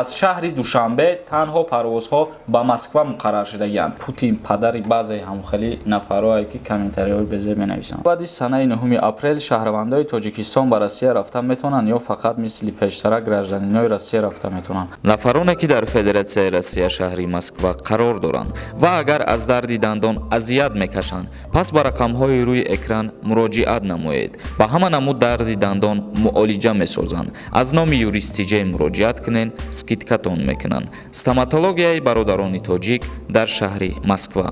аз шаҳри Душанбе танҳо парвозҳо ба Москва муқаррар шудагиянд. Путин падари баъзе ҳамхели нафарое ки комментариҳои безе менависанд. Баъди санаи 9 апрел шаҳравандои Тоҷикистон ба Россия рафта метавонанд ё фақат мисли пештара гражданинои Россия рафта метавонанд. нафароне ки дар Федератсияи Россия шаҳри Москва қарор доранд ва агар аз дарди дандон азият мекашанд, пас ба рақамҳои рӯи экран муроҷиат намоед. Ба ҳама намуд дарди дандон муолиҷа месозанд. Аз номи юристиҷаи муроҷиат кунед, скидкатон мекунанд. Стоматологияи бародарони тоҷик дар шаҳри Москва.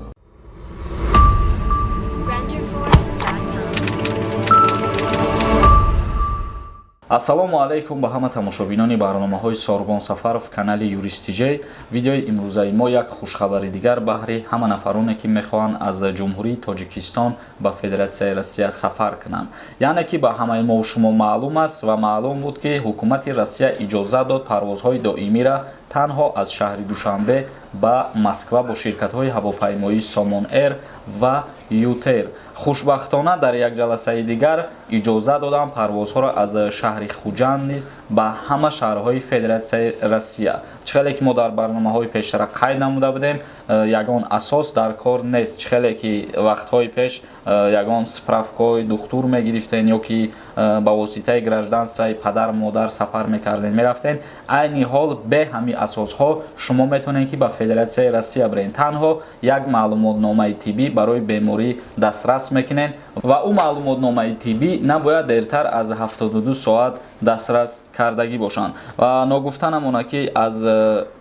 ассалому алайкум ба ҳама тамошобинони барномаҳои Сорбон Сафаров канали Юристиҷей. Видеои имрӯзаи мо як хушхабари дигар баҳри ҳама нафароне ки мехоҳанд аз ҷумҳурии Тоҷикистон ба Федератсияи Россия сафар кунанд. Яъне ки ба ҳамаи мо шумо маълум аст ва маълум буд ки ҳукумати Россия иҷоза дод парвозҳои доимира танҳо аз шаҳри Душанбе ба Москва бо ширкатҳои ҳавопаймоии Somon Air ва Ютер. хушбахтона дар як ҷаласаи дигар иҷоза доданд парвозҳоро аз шаҳри Хуҷанд низ ба ҳама шаҳрҳои Федератсияи Россия. чихеле ки мо дар барномаҳои пештара қайд намуда будем, ягон асос дар кор нест. чихеле ки вақтҳои пеш ягон справкаҳои духтур мегирифтен ё ки ба воситаи гражданствои падар модар сафар мекарден мерафтен, айни ҳол бе ҳами асосҳо шумо метавонед ки ба Федератсияи Россия бирен. танҳо як маълумотномаи тиббӣ барои беморӣ дастрас мекунен ва ӯ маълумотномаи тиббӣ набояд дертар аз 72 соат дастрас кардагӣ бошанд. ва ногуфта намона ки аз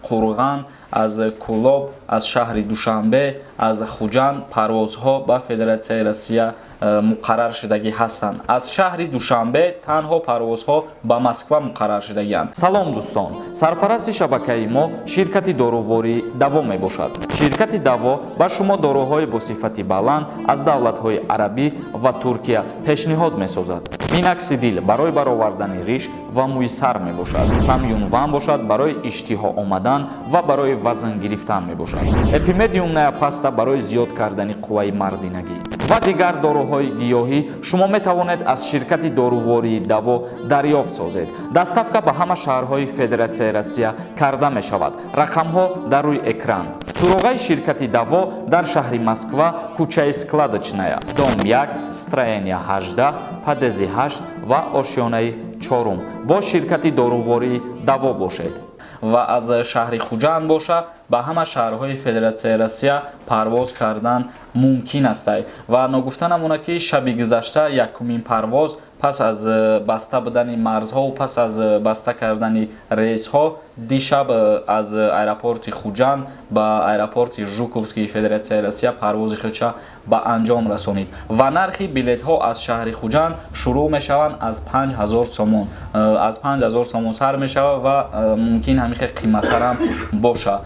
Қурған, аз Кӯлоб, аз шаҳри Душанбе, аз Хуҷанд парвозҳо ба Федератсияи Россия муқаррар шудагӣ ҳастанд. аз шаҳри Душанбе танҳо парвозҳо ба Москва муқаррар шудагиянд. салом дӯстон, сарпарасти шабакаи мо ширкати дорувори Даво мебошад. ширкати Даво ба шумо дороҳои бо сифати баланд аз давлатҳои арабӣ ва Туркия пешниҳод месозад. Миноксидил барои баровардани риш ва мӯи сар мебошад. Самюнван бошад барои иштиҳо омадан ва барои вазн гирифтан мебошад. Эпимедиум неопаста барои зиёд кардани қувваи мардинагӣ ва дигар дороҳои гиёҳӣ шумо метавонед аз ширкати дорувории Даво дарёфт созед. Доставка ба ҳама шаҳрҳои Федератсияи Россия карда мешавад. рақамҳо дар рӯи экран. суроғаи ширкати Даво дар шаҳри Москва, кӯчаи Складочная, дом 1, строения 18, падези 8 ва ошёнаи 4 бо ширкати дорувории Даво бошед. ва аз шаҳри Хуҷанд боша ба ҳама шаҳрҳои Федератсияи Россия парвоз кардан мумкин аст. ва ногуфта намона ки шаби гузашта якумин парвоз пас аз баста будани марзҳо пас аз баста кардани рейсҳо дишаб аз аэропорти Хуҷанд ба аэропорти Жуковскии Федератсияи Россия парвози худша ба анҷом расонид. ва нархи билетҳо аз шаҳри Хуҷанд шурӯъ мешаванд аз 5000 сомон. аз 5000 сомон сар мешавад ва мумкин ҳамихе қиматтарам боша.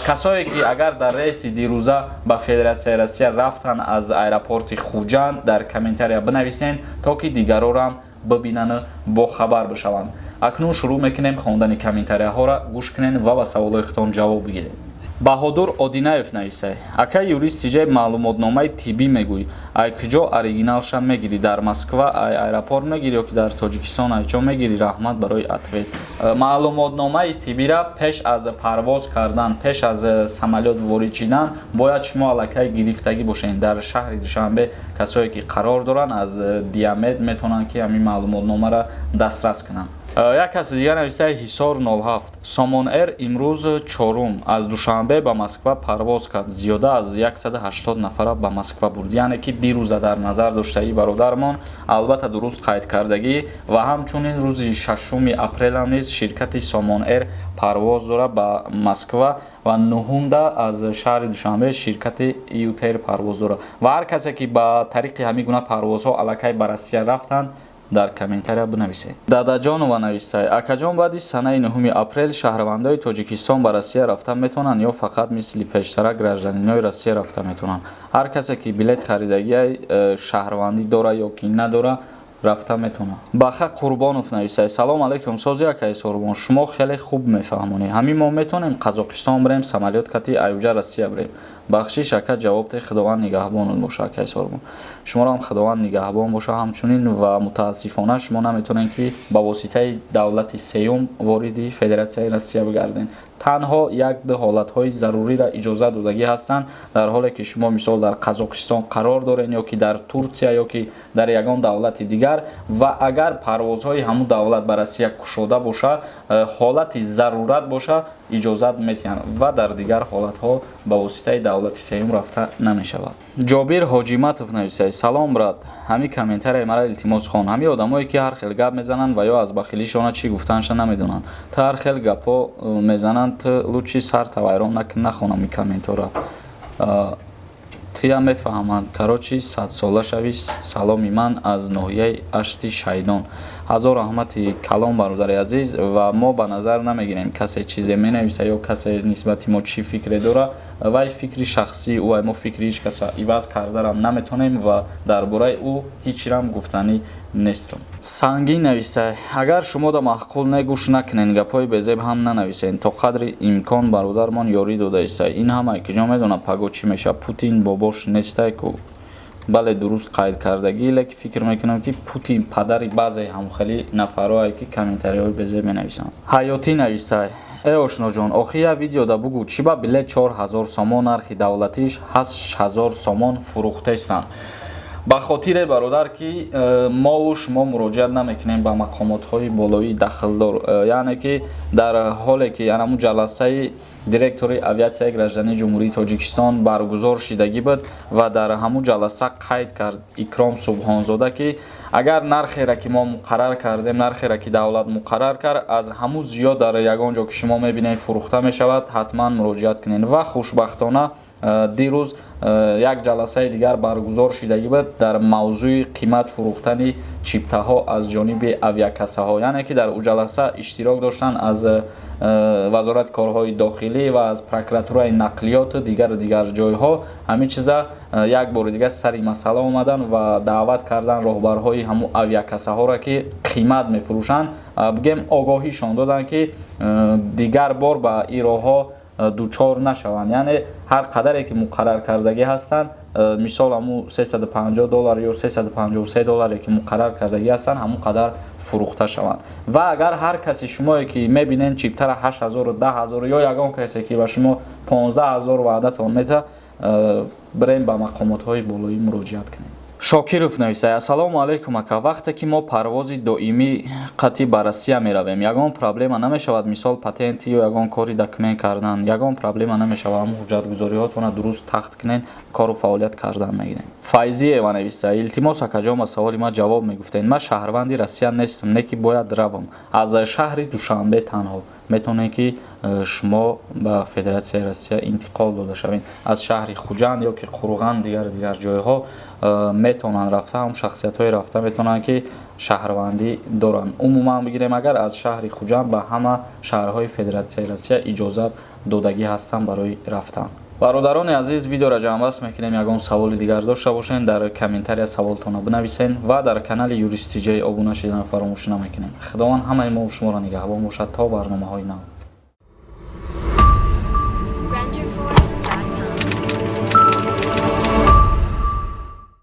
касое ки агар дар рейси дирӯза ба Федератсияи Россия рафтан аз аэропорти Хуҷанд дар комментария бинависен то ки дигарорам бибинанд бохабар бишаванд. акнун шурӯъ мекунем хондани комментарияҳоро. гӯш кунед ва ба саволҳоятон ҷавоб бигиред. Баҳодур Одинаев нависай. Акай юристиҷаи маълумотномаи тиббӣ мегӯй. ай куҷо оригиналша мегирӣ? Дар Москва ай аэропорт мегирӣ ё ки дар Тоҷикистон ай ҷо мегирӣ? Раҳмат барои ответ. маълумотномаи тиббиро пеш аз парвоз кардан, пеш аз самолёт ворид шудан бояд шумо аллакай гирифтагӣ бошед. дар шаҳри Душанбе касое ки қарор доранд аз Диамед метавонанд ки ҳамин маълумотномаро дастрас кунанд. як каси дигар нависаи Ҳисор 07. Somon Air имрӯз 4 аз Душанбе ба Москва парвоз кард. зиёда аз 180 нафара ба Москва бурд. яъне ки дирӯза дар назар доштаи бародармон албатта дуруст қайд кардагӣ ва ҳамчунин рӯзи 6 апрелам низ ширкати Somon Air парвоз дорад ба Москва ва 9 аз шаҳри Душанбе ширкати Ютер парвоз дорад. ва ҳар касе ки ба тариқи ҳамин гуна парвозҳо аллакай ба Россия рафтанд дар комментария бинависед. Дадаҷонова нависай. акаҷон баъди санаи 9 апрел шаҳравандои Тоҷикистон ба Россия рафта метавонанд ё фақат мисли пештара гражданинои Россия рафта метавонанд? ҳар касе ки билет харидагии шаҳравандӣ дора ё ки надора рафта метавонад. Баха Қурбонов нависай. салом алайкум сози акаи Сорбон, шумо хеле хуб мефаҳмонед. ҳамин мо метавонем Қазоқистон бирем, самолёт кати Аюҷа Россия бирем. бахшиш ака ҷавоб дед худованд нигаҳбонат боша акаи Сорбон. Шуморо ҳам худованд нигаҳбон боша ҳамчунин ва мутаассифона шумо наметавонед ки ба воситаи давлати сеюм вориди Федератсияи Россия бигардед. танҳо як-ду ҳолатҳои заруриро иҷоза додагӣ ҳастанд, дар ҳоле ки шумо мисол дар Қазоқистон қарор доред ё ки дар Турсия ё ки дар ягон давлати дигар ва агар парвозҳои ҳамун давлат ба Россия кушода боша, ҳолати зарурат боша, иҷозат метиҳанд ва дар дигар ҳолатҳо ба воситаи давлати сеюм рафта намешавад. ҷобир ҳоҷиматов нависад: салом брат, ҳамин комментарияи мара илтимос хон. ҳамин одамое ки ҳар хел гап мезананд ва ё аз бахилишона чӣ гуфтанша намедонанд, та ҳар хел гапҳо мезананд, лучи сарта вайрон нахонам ин комментора. тия мефаҳманд. Карочи 100 сола шави. Саломи ман аз ноҳияи Ашти Шайдон. ҳазор раҳмати калом бародари азиз, ва мо ба назар намегирем касе чизе менависа ё касе нисбати мо чӣ фикре дора, вай фикри шахсии ӯ, мо фикри ҳеҷ каса иваз кардарам наметонем ва дар бораи ӯ ҳичрам гуфтанӣ нестам. Сангин нависад: агар шумо да маъқул не гӯш накунед, гапҳои безеб ҳам нанависед. То қадри имкон бародармон ёрӣ дода истад. ин ҳамае ки ҷо медонад паго чӣ меша. Путин бобош нестае ку. бале дуруст қайд кардагӣ, леки фикр мекунам ки Путин падари баъзе ҳамхели нафарое ки комментариҳои безеб менависанд. ҳаётӣ нависад: э ошноҷон, охир як видео да бугӯ чӣ ба билет 4000 сомон нархи давлатиш 8000 сомон фурӯхтестанд. ба хотире бародар ки мо шумо муроҷиат намекунем ба мақомотҳои болоии дахлдор, яъне ки дар ҳоле ки анаму ҷаласаи директори авиатсияи граждании ҷумҳурии Тоҷикистон баргузор шидагӣ буд ва дар ҳамун ҷаласа қайд кард Икром Субҳонзода ки агар нархеро ки мо муқаррар кардем, нархеро ки давлат муқаррар кард, аз ҳамун зиёд дар ягон ҷо ки шумо мебинед фурӯхта мешавад, ҳатман муроҷиат кунед. ва хушбахтона дирӯз як ҷаласаи дигар баргузор шидагӣ буд дар мавзӯи қимат фурӯхтани чиптаҳо аз ҷониби авиакассаҳо, яъне ки дар ӯ ҷаласа иштирок доштанд аз вазорати корҳои дохилӣ ва аз прокуратураи нақлиёту дигар ҷойҳо. ҳамин чиза як бори дигар сари масъала омадан ва даъват кардан роҳбарҳои ҳамун авиакассаҳоро ки қимат мефурӯшанд, бигем огоҳишон доданд ки дигар бор ба ин роҳҳо дучор нашаванд, яъне ҳар қадаре ки муқаррар кардагӣ ҳастанд, мисол ҳамун $350 ё $353 ки муқаррар кардагӣ ҳастанд, ҳамун қадар фурӯхта шаванд. ва агар ҳар каси шумое ки мебинед чиптара 8000 10000 ё ягон касе ки ба шумо 15000 ваъдатон мета, бирем ба мақомотҳои болоӣ муроҷиат кунем. Шокиров нависад: ассалому алайкум ака, вақте ки мо парвози доимӣ қатъи ба Россия меравем, ягон проблема намешавад, мисол патенти ё ягон кори документ кардан, ягон проблема намешавад, ҳамун ҳуҷҷатгузориҳотона дуруст тахт кунед, кору фаъолият кардан мегирем. Файзиева нависад: илтимос акаҷон, ба саволи ман ҷавоб мегуфтед. Ман шаҳрванди Россия нестам, не ки бояд равам. Аз шаҳри Душанбе танҳо метавонед ки шумо ба Федератсияи Россия интиқол дода шавед. аз шаҳри Хуҷанд ё ки Қурған дигар ҷойҳо метавонанд рафта, ҳам шахсиятҳои рафта метавонанд ки шаҳрвандӣ доранд. умуман бигирем, агар аз шаҳри Хуҷанд ба ҳама шаҳрҳои Федератсияи Россия иҷозат додагӣ ҳастанд барои рафтан. бародарони азиз, видеоро ҷамъбаст мекунем. ягон саволи дигар дошта бошед, дар комментария саволтонро бинависед ва дар канали Юристиҷей обуна шидан фаромӯш намекунед. худованд ҳамаи мо шуморо нигаҳбон бошад. то барномаҳои нав.